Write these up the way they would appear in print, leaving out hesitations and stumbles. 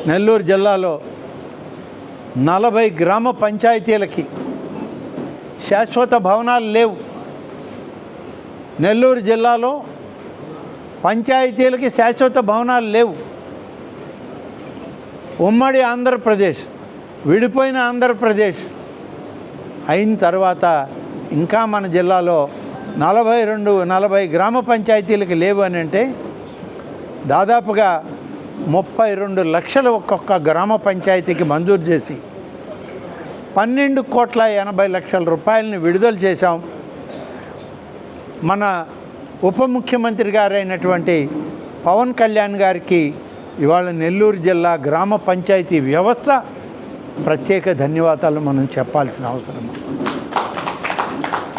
నెల్లూరు జిల్లాలో 40 గ్రామ పంచాయతీలకి శాశ్వత భవనాలు లేవు. నెల్లూరు జిల్లాలో పంచాయతీలకి శాశ్వత భవనాలు లేవు. ఉమ్మడి ఆంధ్రప్రదేశ్, విడిపోయిన ఆంధ్రప్రదేశ్ అయిన తర్వాత ఇంకా మన జిల్లాలో 40 గ్రామ పంచాయతీలకి లేవు అని అంటే దాదాపుగా 32 లక్షలు ఒక్కొక్క గ్రామ పంచాయతీకి మంజూరు చేసి 12,80,00,000 రూపాయలని విడుదల చేశాం. మన ఉప ముఖ్యమంత్రి గారైనటువంటి పవన్ కళ్యాణ్ గారికి ఇవాళ నెల్లూరు జిల్లా గ్రామ పంచాయతీ వ్యవస్థ ప్రత్యేక ధన్యవాదాలు మనం చెప్పాల్సిన అవసరం.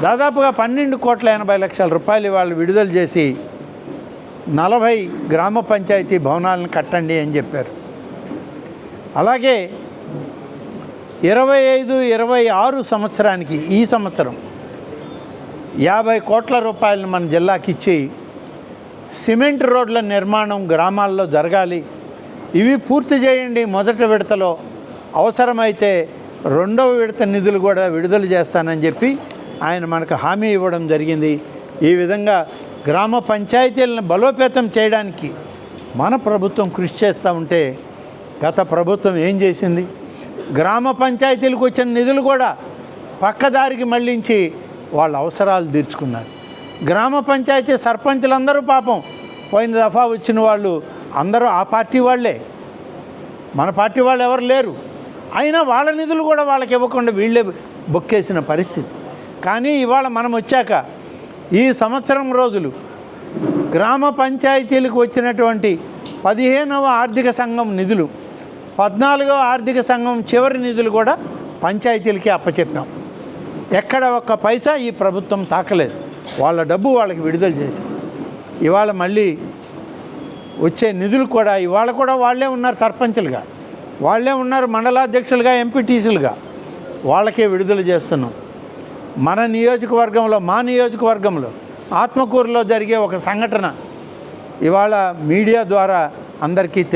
దాదాపుగా 12,80,00,000 రూపాయలు ఇవాళ విడుదల చేసి 40 గ్రామ పంచాయతీ భవనాలను కట్టండి అని చెప్పారు. అలాగే 25-26 సంవత్సరానికి ఈ సంవత్సరం 50 కోట్ల రూపాయలను మన జిల్లాకి ఇచ్చి సిమెంట్ రోడ్ల నిర్మాణం గ్రామాల్లో జరగాలి, ఇవి పూర్తి చేయండి మొదటి విడతలో, అవసరమైతే రెండవ విడత నిధులు కూడా విడుదల చేస్తానని చెప్పి ఆయన మనకు హామీ ఇవ్వడం జరిగింది. ఈ విధంగా గ్రామ పంచాయతీలను బలోపేతం చేయడానికి మన ప్రభుత్వం కృషి చేస్తూ ఉంటే గత ప్రభుత్వం ఏం చేసింది? గ్రామ పంచాయతీలకు వచ్చిన నిధులు కూడా పక్కదారికి మళ్లించి వాళ్ళ అవసరాలు తీర్చుకున్నారు. గ్రామ పంచాయతీ సర్పంచులందరూ పాపం పోయిన దఫా వచ్చిన వాళ్ళు అందరూ ఆ పార్టీ వాళ్ళే, మన పార్టీ వాళ్ళు ఎవరు లేరు. అయినా వాళ్ళ నిధులు కూడా వాళ్ళకి ఇవ్వకుండా వీళ్ళే బొక్కేసిన పరిస్థితి. కానీ ఇవాళ మనం వచ్చాక ఈ సంవత్సరం రోజులు గ్రామ పంచాయతీలకు వచ్చినటువంటి 15వ ఆర్థిక సంఘం నిధులు, 14వ ఆర్థిక సంఘం చివరి నిధులు కూడా పంచాయతీలకి అప్పచెప్పాం. ఎక్కడ ఒక్క పైసా ఈ ప్రభుత్వం తాకలేదు. వాళ్ళ డబ్బు వాళ్ళకి విడుదల చేసి ఇవాళ మళ్ళీ వచ్చే నిధులు కూడా ఇవాళ కూడా వాళ్ళే ఉన్నారు, సర్పంచులుగా వాళ్ళే ఉన్నారు, మండలాధ్యక్షులుగా, ఎంపీటీసీలుగా వాళ్ళకే విడుదల చేస్తున్నాం. మన నియోజకవర్గంలో, మా నియోజకవర్గంలో ఆత్మకూరులో జరిగే ఒక సంఘటన ఇవాళ మీడియా ద్వారా అందరికీ